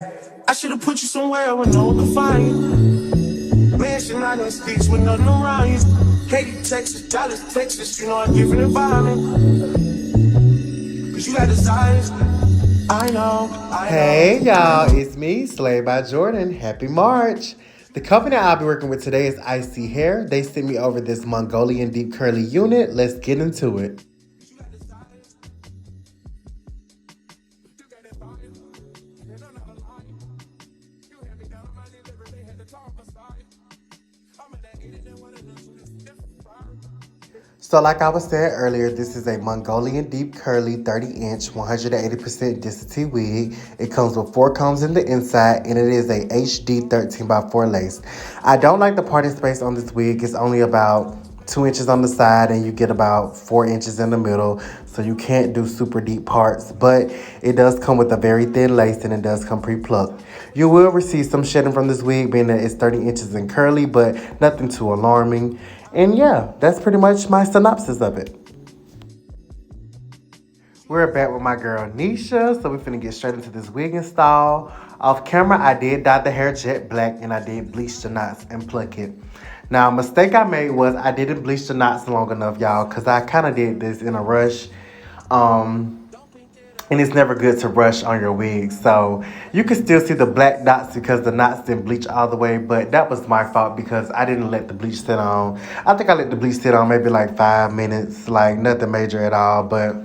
I should've put you somewhere with no one to find. Mansion out in sticks with nothing around you. Katy, Texas, Dallas, Texas, you know a different environment. Cause you got desires. I know. Hey y'all, it's me, Slayed by Jordan. Happy March. The company I'll be working with today is Isee Hair. They sent me over this Mongolian deep curly unit. Let's get into it. So like I was saying earlier, this is a Mongolian deep curly 30-inch 180% density wig. It comes with 4 combs in the inside and it is a HD 13x4 lace. I don't like the parting space on this wig. It's only about 2 inches on the side and you get about 4 inches in the middle. So you can't do super deep parts, but it does come with a very thin lace and it does come pre-plucked. You will receive some shedding from this wig being that it's 30 inches and curly, but nothing too alarming. And yeah, that's pretty much my synopsis of it. We're back with my girl Nisha, so we're finna get straight into this wig install. Off camera, I did dye the hair jet black and I did bleach the knots and pluck it. Now, a mistake I made was I didn't bleach the knots long enough, y'all, because I kind of did this in a rush. And it's never good to rush on your wig. So you can still see the black dots because the knots didn't bleach all the way, but that was my fault because I didn't let the bleach sit on. I think I let the bleach sit on maybe like 5 minutes, like nothing major at all. But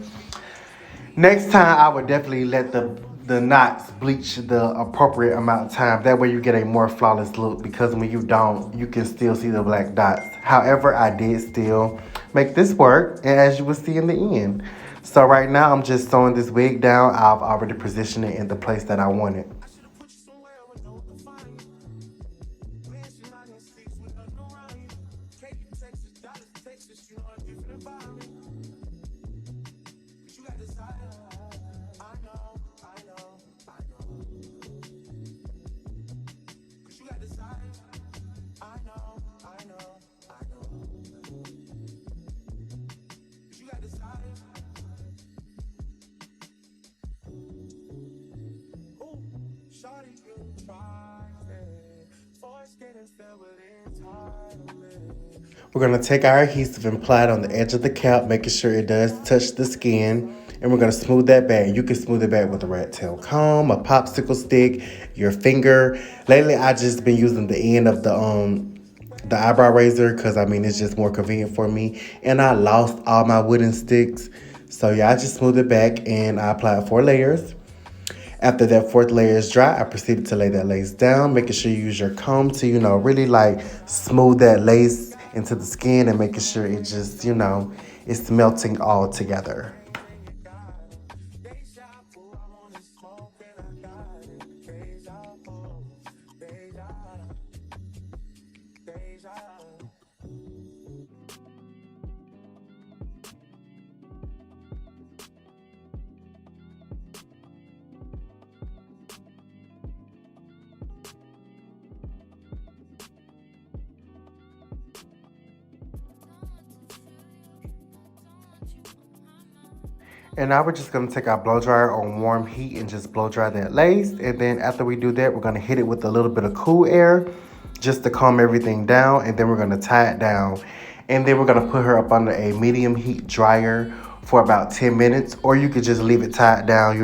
next time I would definitely let the knots bleach the appropriate amount of time. That way you get a more flawless look because when you don't, you can still see the black dots. However, I did still make this work, and as you will see in the end. So right now I'm just sewing this wig down. I've already positioned it in the place that I want it. We're going to take our adhesive and apply it on the edge of the cap, making sure it does touch the skin. And we're going to smooth that back. You can smooth it back with a rat tail comb, a popsicle stick, your finger. Lately, I just been using the end of the eyebrow razor because, I mean, it's just more convenient for me. And I lost all my wooden sticks. So, yeah, I just smooth it back and I apply 4 layers. After that 4th layer is dry, I proceeded to lay that lace down, making sure you use your comb to, really like smooth that lace into the skin and making sure it just, it's melting all together. And now we're just going to take our blow dryer on warm heat and just blow dry that lace. And then after we do that, we're going to hit it with a little bit of cool air just to calm everything down. And then we're going to tie it down. And then we're going to put her up under a medium heat dryer for about 10 minutes. Or you could just leave it tied down,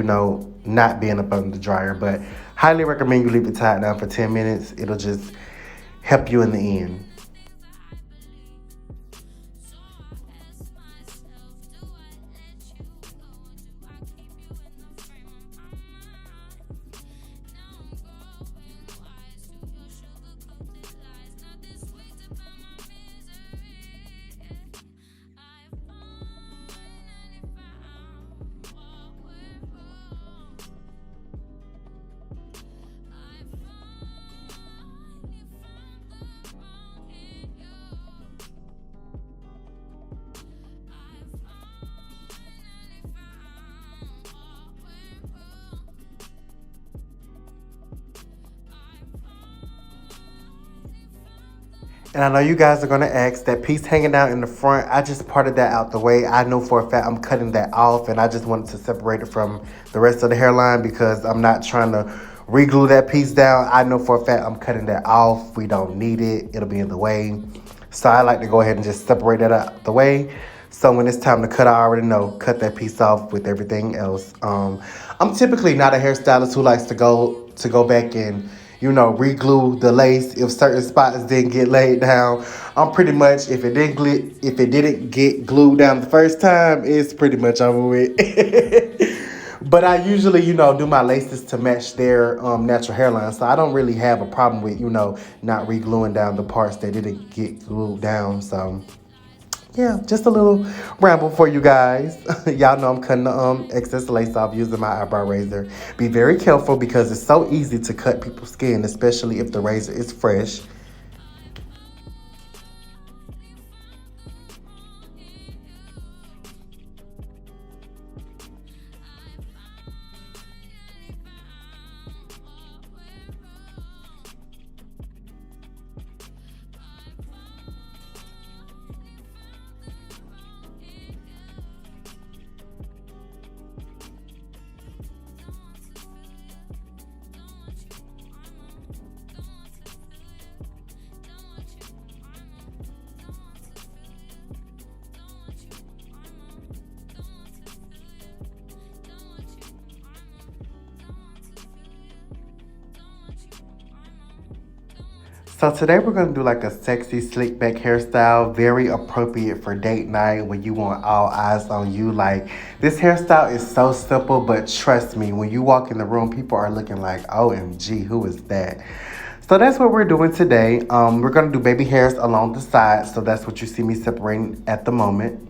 not being up under the dryer. But highly recommend you leave it tied down for 10 minutes. It'll just help you in the end. And I know you guys are going to ask, that piece hanging out in the front, I just parted that out the way. I know for a fact I'm cutting that off, and I just wanted to separate it from the rest of the hairline because I'm not trying to re-glue that piece down. I know for a fact I'm cutting that off. We don't need it. It'll be in the way. So I like to go ahead and just separate that out the way. So when it's time to cut, I already know, cut that piece off with everything else. I'm typically not a hairstylist who likes to go back and, re-glue the lace if certain spots didn't get laid down. I'm pretty much, if it didn't get glued down the first time, it's pretty much over with. But I usually, do my laces to match their natural hairline. So I don't really have a problem with, not re-gluing down the parts that didn't get glued down. So yeah, just a little ramble for you guys. Y'all know I'm cutting the excess lace off using my eyebrow razor. Be very careful because it's so easy to cut people's skin, especially if the razor is fresh. So today we're going to do like a sexy slick back hairstyle, very appropriate for date night when you want all eyes on you. Like, this hairstyle is so simple, but trust me, when you walk in the room, people are looking like, OMG, who is that? So that's what we're doing today. We're going to do baby hairs along the side, so that's what you see me separating at the moment.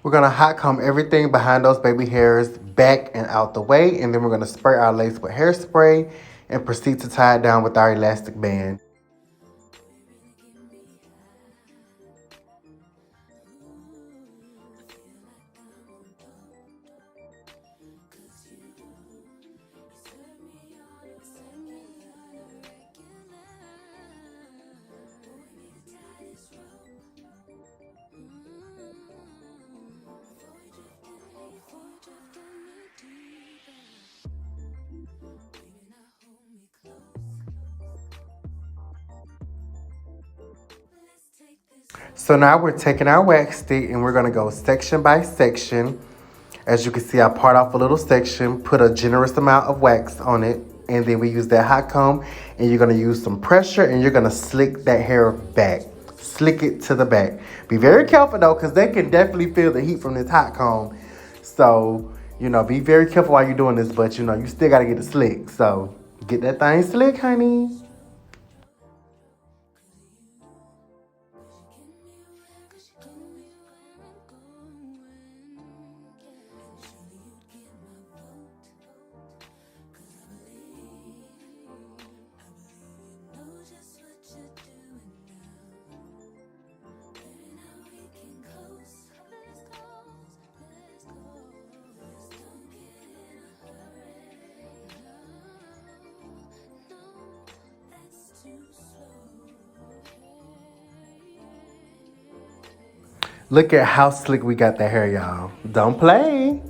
We're going to hot comb everything behind those baby hairs back and out the way. And then we're going to spray our lace with hairspray and proceed to tie it down with our elastic band. So now we're taking our wax stick and we're going to go section by section. As you can see, I part off a little section, put a generous amount of wax on it, and then we use that hot comb, and you're going to use some pressure, and you're going to slick that hair back. Slick it to the back. Be very careful, though, because they can definitely feel the heat from this hot comb. So, be very careful while you're doing this, but, you still got to get it slick. So, get that thing slick, honey. Look at how slick we got that hair, y'all. Don't play.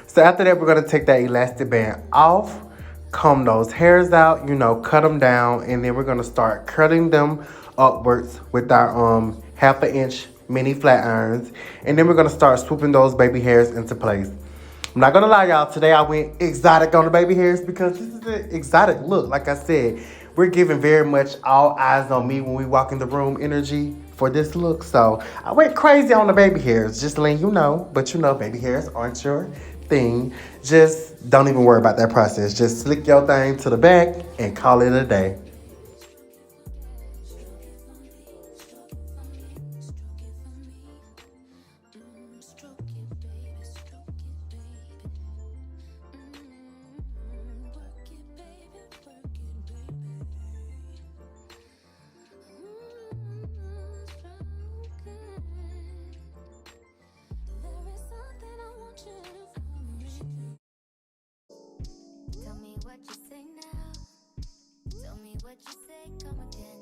So after that, we're going to take that elastic band off, comb those hairs out, cut them down, and then we're going to start cutting them upwards with our 1/2 inch mini flat irons. And then we're going to start swooping those baby hairs into place. I'm not gonna lie, y'all. Today I went exotic on the baby hairs because this is an exotic look. Like I said, we're giving very much all eyes on me when we walk in the room energy for this look. So I went crazy on the baby hairs, just letting you know. But you know, baby hairs aren't your thing. Just don't even worry about that process. Just slick your thing to the back and call it a day. Tell me what you say now. Tell me what you say, come again.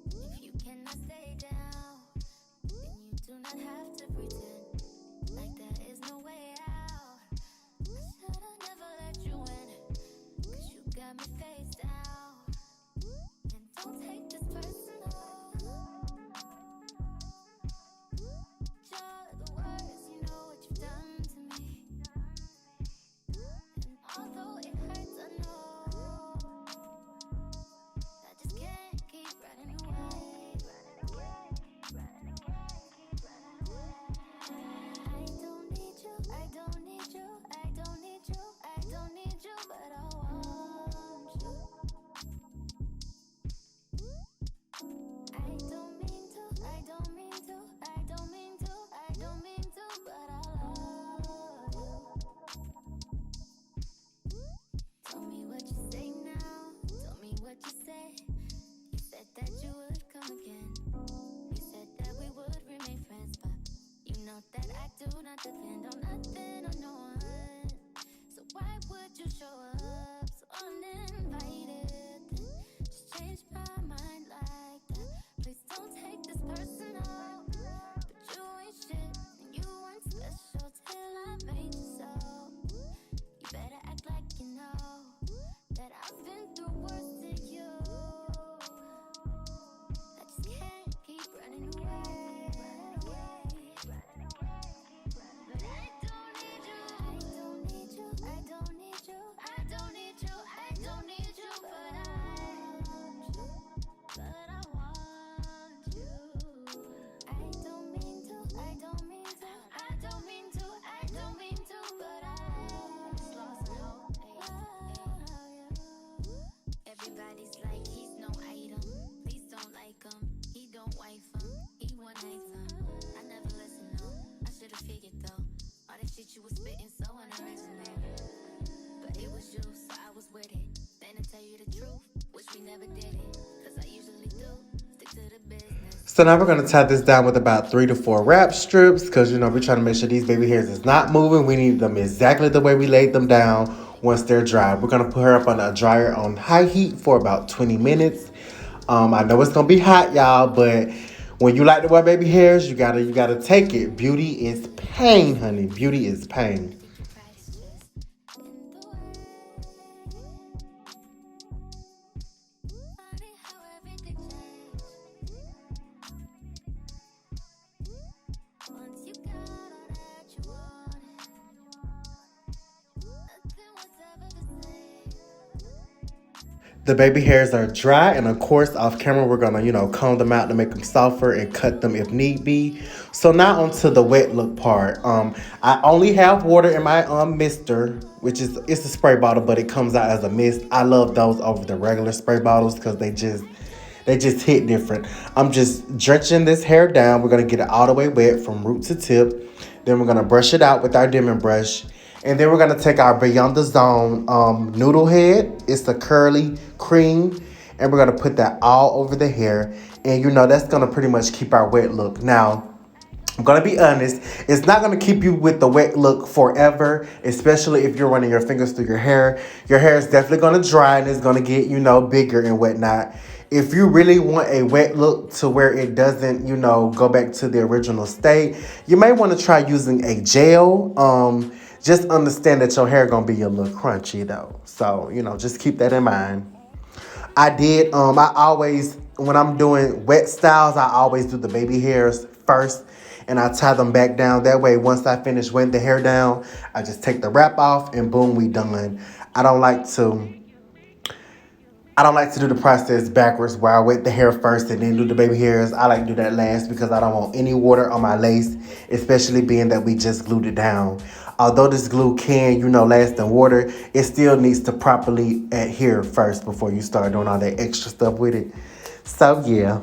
If you cannot stay down, then you do not have to pretend like there is no way out. I should've never let you in, 'cause you got me face down. And don't take this personal. You're the worst, you know what you've done to me. And although it hurts, I know I just can't keep running away. I don't need you, I don't need you, I don't need you, I don't need you, but I want you. I don't mean to, I don't mean to, I don't mean to, I don't mean to, but I love you. Tell me what you say now, tell me what you say. You said that you would come again. You said that we would remain friends, but you know that I do not depend on nothing or no one. So why would you show up so uninvited? Just change my mind like that. Please don't take this personal. But you ain't shit and you weren't special till I made you so. You better act like you know that I've been through worse than you. I just can't keep running away. But I don't need you. I don't need you. I don't need you. I don't need you. I don't need you. But I want you. But I want you. I don't mean to. I don't mean to. I don't mean to. I don't mean to. But I lost hope. Everybody's like he's no item. Please don't like him. He don't wife him. He one night him. I never listened no. I should've figured though. All that shit you was spitting so unoriginal. But it was you, so I was with it. Then to tell you the truth, wish we never did it. 'Cause I usually do. Stick to the business. So now we're going to tie this down with about 3 to 4 wrap strips because, you know, we're trying to make sure these baby hairs is not moving. We need them exactly the way we laid them down once they're dry. We're going to put her up on a dryer on high heat for about 20 minutes. I know it's going to be hot, y'all, but when you like to wear baby hairs, you gotta take it. Beauty is pain, honey. Beauty is pain. The baby hairs are dry, and of course, off camera, we're gonna, you know, comb them out to make them softer and cut them if need be. So now onto the wet look part. I only have water in my mister, which is it's a spray bottle, but it comes out as a mist. I love those over the regular spray bottles because they just hit different. I'm just drenching this hair down. We're gonna get it all the way wet from root to tip. Then we're gonna brush it out with our Denman brush. And then we're going to take our Beyond the Zone noodle head. It's the curly cream. And we're going to put that all over the hair. And, you know, that's going to pretty much keep our wet look. Now, I'm going to be honest. It's not going to keep you with the wet look forever. Especially if you're running your fingers through your hair. Your hair is definitely going to dry and it's going to get, you know, bigger and whatnot. If you really want a wet look to where it doesn't, you know, go back to the original state, you may want to try using a gel. Just understand that your hair gonna be a little crunchy though. So, you know, just keep that in mind. I always, when I'm doing wet styles, I always do the baby hairs first. and I tie them back down. That way, once I finish wetting the hair down, I just take the wrap off and boom, we done. I don't like to I don't like to do the process backwards where I wet the hair first and then do the baby hairs. I like to do that last because I don't want any water on my lace, especially being that we just glued it down. Although this glue can, last in water, it still needs to properly adhere first before you start doing all that extra stuff with it. So yeah.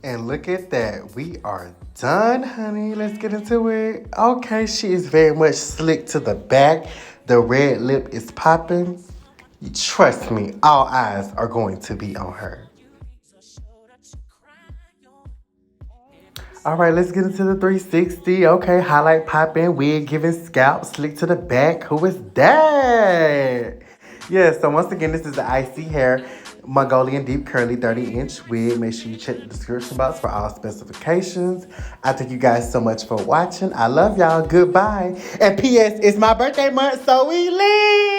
And look at that. We are done, honey. Let's get into it. Okay, she is very much slick to the back. The red lip is popping. Trust me, all eyes are going to be on her. All right, let's get into the 360. Okay, highlight popping, wig giving scalp, slick to the back. Who is that? Yeah, so once again, this is the Isee hair Mongolian deep curly 30-inch wig. Make sure you check the description box for all specifications. I thank you guys so much for watching. I love y'all. Goodbye. And P.S. It's my birthday month, so we leave.